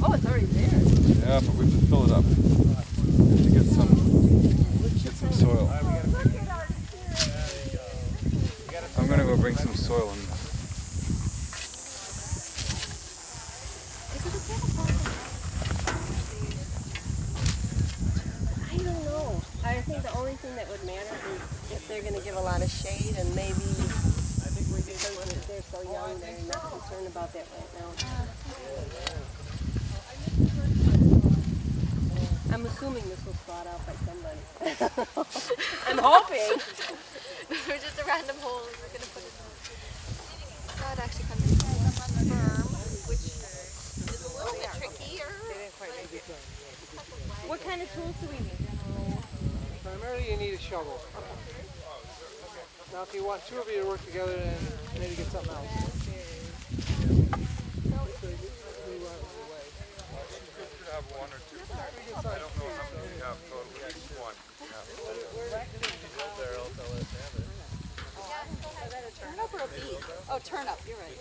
Oh, it's already there. Yeah, but we have to fill it up. We have to get some soil. I'm gonna go bring some soil in. I don't know. I think the only thing that would matter is if they're going to give a lot of shade, and maybe because they're so young, they're not concerned about that right now. I'm assuming this was thought out by somebody. I'm hoping. We're just a random hole and we're going to put it in. Now it actually comes in firm, which is a little bit trickier. What kind of tools do we need? Primarily you need a shovel. Now if you want two of you to work together, then maybe get something else. Have one or two. I don't know how many we have totally. One. Turnip or a beet? Oh, turnip, you're right.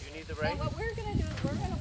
You need the right? What we're going to do is we're going to